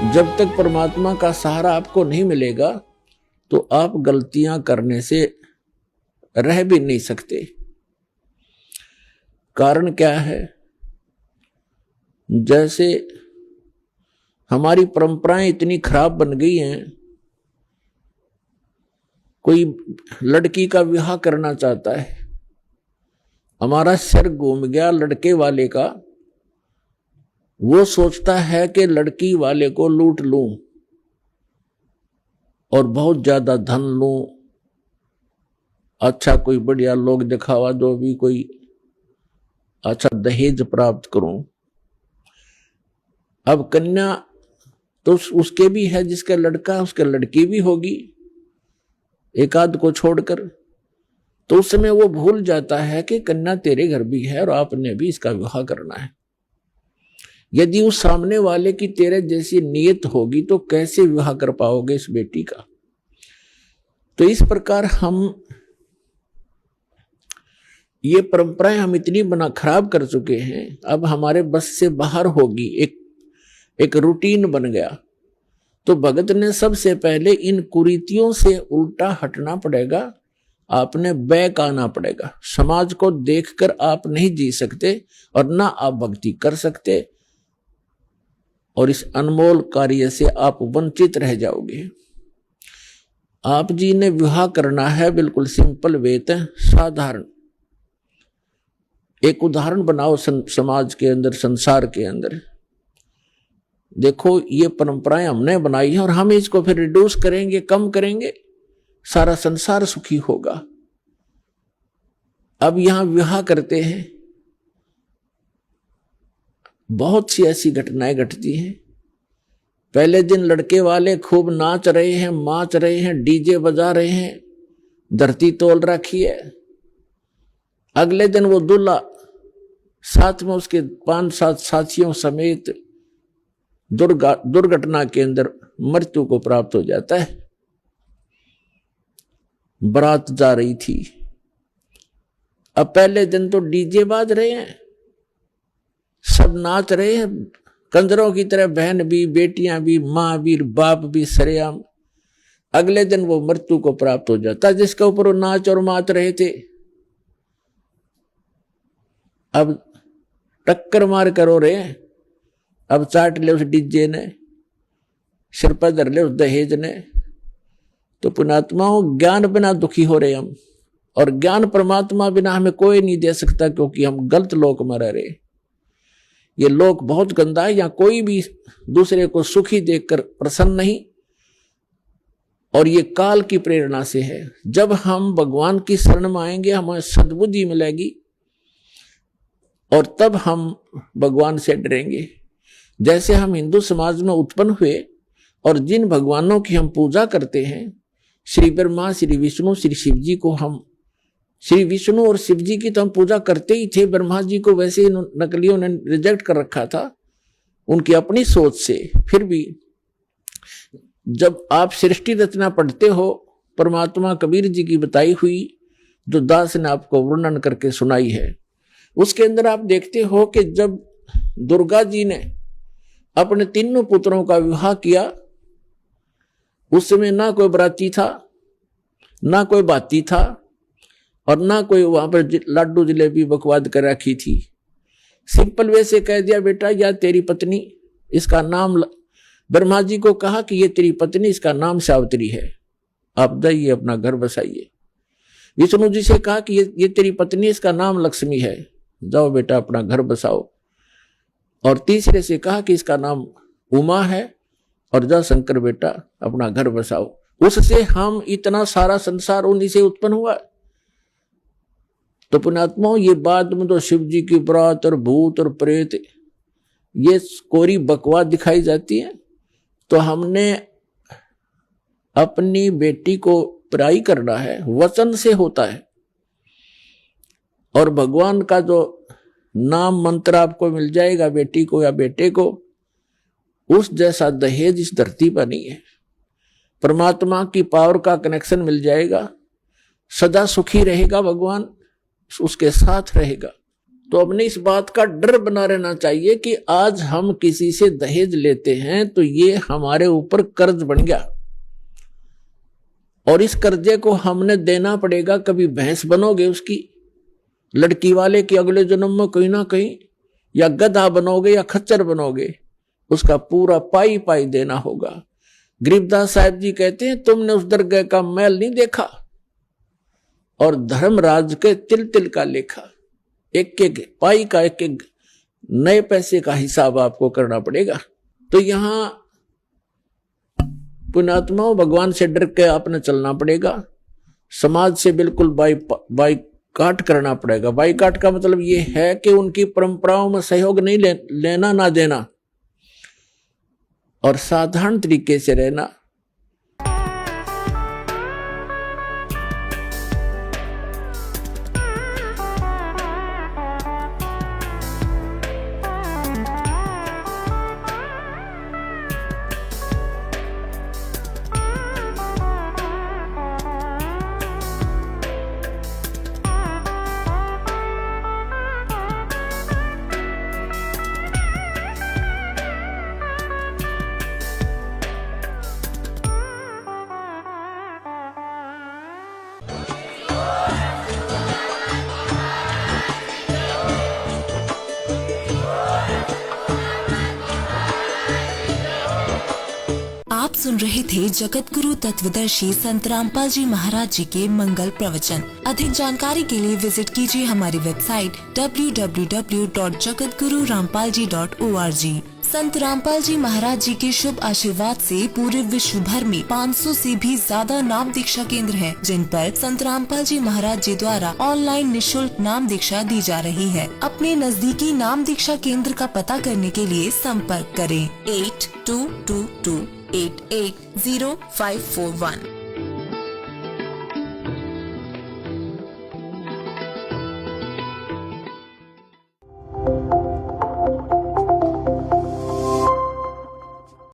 जब तक परमात्मा का सहारा आपको नहीं मिलेगा तो आप गलतियां करने से रह भी नहीं सकते। कारण क्या है? जैसे हमारी परंपराएं इतनी खराब बन गई हैं, कोई लड़की का विवाह करना चाहता है, हमारा सिर घूम गया लड़के वाले का, वो सोचता है कि लड़की वाले को लूट लूं और बहुत ज्यादा धन लूं, अच्छा कोई बढ़िया लोग दिखावा दो भी, कोई अच्छा दहेज प्राप्त करूं। अब कन्या तो उसके भी है, जिसका लड़का उसके लड़की भी होगी, एक आध को छोड़कर। तो उस समय वो भूल जाता है कि कन्या तेरे घर भी है और आपने भी इसका विवाह करना है। यदि उस सामने वाले की तेरे जैसी नीयत होगी तो कैसे विवाह कर पाओगे इस बेटी का? तो इस प्रकार हम ये परंपराएं हम इतनी खराब कर चुके हैं, अब हमारे बस से बाहर होगी, एक रूटीन बन गया। तो भगत ने सबसे पहले इन कुरीतियों से उल्टा हटना पड़ेगा, आपने बैक आना पड़ेगा। समाज को देखकर आप नहीं जी सकते और ना आप भक्ति कर सकते, और इस अनमोल कार्य से आप वंचित रह जाओगे। आप जी ने विवाह करना है, बिल्कुल सिंपल वेत है, साधारण एक उदाहरण बनाओ समाज के अंदर, संसार के अंदर। देखो ये परंपराएं हमने बनाई है और हम इसको फिर रिड्यूस करेंगे, कम करेंगे, सारा संसार सुखी होगा। अब यहां विवाह करते हैं, बहुत सी ऐसी घटनाएं घटती हैं। पहले दिन लड़के वाले खूब नाच रहे हैं, माच रहे हैं, डीजे बजा रहे हैं, धरती तोल रखी है। अगले दिन वो दूल्हा साथ में उसके 5-7 साथियों समेत दुर्घटना के अंदर मृत्यु को प्राप्त हो जाता है। बारात जा रही थी, अब पहले दिन तो डीजे बाज रहे हैं, सब नाच रहे हैं कंजरों की तरह, बहन भी, बेटियां भी, मां भी, बाप भी सरेआम। अगले दिन वो मृत्यु को प्राप्त हो जाता जिसके ऊपर वो नाच और माच रहे थे। अब टक्कर मार कर रो रहे हैं, अब चाट ले उस डीजे ने, सिर पर धर ले उस दहेज ने। तो पुण्यात्माओं, ज्ञान बिना दुखी हो रहे हम, और ज्ञान परमात्मा बिना हमें कोई नहीं दे सकता, क्योंकि हम गलत लोक में रह रहे। ये लोक बहुत गंदा है, यहाँ कोई भी दूसरे को सुखी देखकर प्रसन्न नहीं, और ये काल की प्रेरणा से है। जब हम भगवान की शरण में आएंगे हमें सद्बुद्धि मिलेगी, और तब हम भगवान से डरेंगे। जैसे हम हिंदू समाज में उत्पन्न हुए और जिन भगवानों की हम पूजा करते हैं, श्री ब्रह्मा, श्री विष्णु, श्री शिव जी को हम, श्री विष्णु और शिव जी की तो हम पूजा करते ही थे। ब्रह्मा जी को वैसे नकलियों ने रिजेक्ट कर रखा था उनकी अपनी सोच से। फिर भी जब आप सृष्टि रचना पढ़ते हो, परमात्मा कबीर जी की बताई हुई जो दास ने आपको वर्णन करके सुनाई है, उसके अंदर आप देखते हो कि जब दुर्गा जी ने अपने तीनों पुत्रों का विवाह किया, उस समय ना कोई बराती था, ना कोई बाती था, और ना कोई वहां पर लाडू जलेबी बकवाद कर रखी थी। सिंपल वे से कह दिया, बेटा या तेरी पत्नी, इसका नाम, ब्रह्मा जी को कहा कि ये तेरी पत्नी, इसका नाम सावित्री है, आप जाइए अपना घर बसाइए। विष्णु जी से कहा कि ये तेरी पत्नी, इसका नाम लक्ष्मी है, जाओ बेटा अपना घर बसाओ। और तीसरे से कहा कि इसका नाम उमा है, और जा शंकर बेटा अपना घर बसाओ। उससे हम इतना सारा संसार उन्हीं से उत्पन्न हुआ। तो पुण्यात्माओं, ये बाद में तो शिव जी की बरात और भूत और प्रेत, ये कोरी बकवास दिखाई जाती है। तो हमने अपनी बेटी को पराई करना है, वचन से होता है। और भगवान का जो नाम मंत्र आपको मिल जाएगा बेटी को या बेटे को, उस जैसा दहेज इस धरती पर नहीं है। परमात्मा की पावर का कनेक्शन मिल जाएगा, सदा सुखी रहेगा, भगवान उसके साथ रहेगा। तो अपने इस बात का डर बना रहना चाहिए कि आज हम किसी से दहेज लेते हैं तो ये हमारे ऊपर कर्ज बन गया और इस कर्जे को हमने देना पड़ेगा। कभी भैंस बनोगे उसकी, लड़की वाले की अगले जन्म में कहीं ना कहीं, या गधा बनोगे या खच्चर बनोगे, उसका पूरा पाई पाई देना होगा। गरीबदास साहब जी कहते हैं तुमने उस दरगाह का मैल नहीं देखा और धर्मराज के तिल तिल का लेखा। एक एक पाई का एक एक नए पैसे का हिसाब आपको करना पड़ेगा। तो यहां पुण्यात्माओं भगवान से डर के आपने चलना पड़ेगा। समाज से बिल्कुल बाइकाट करना पड़ेगा। बाइकाट का मतलब ये है कि उनकी परंपराओं में सहयोग नहीं लेना ना देना और साधारण तरीके से रहना। आप सुन रहे थे जगत गुरु तत्वदर्शी संत रामपाल जी महाराज जी के मंगल प्रवचन। अधिक जानकारी के लिए विजिट कीजिए हमारी वेबसाइट www.jagatgururampalji.org। संत रामपाल जी महाराज जी के शुभ आशीर्वाद से पूरे विश्व भर में 500 से भी ज्यादा नाम दीक्षा केंद्र हैं, जिन पर संत रामपाल जी महाराज जी द्वारा ऑनलाइन निशुल्क नाम दीक्षा दी जा रही है। अपने नजदीकी नाम दीक्षा केंद्र का पता करने के लिए संपर्क करें 8222880541।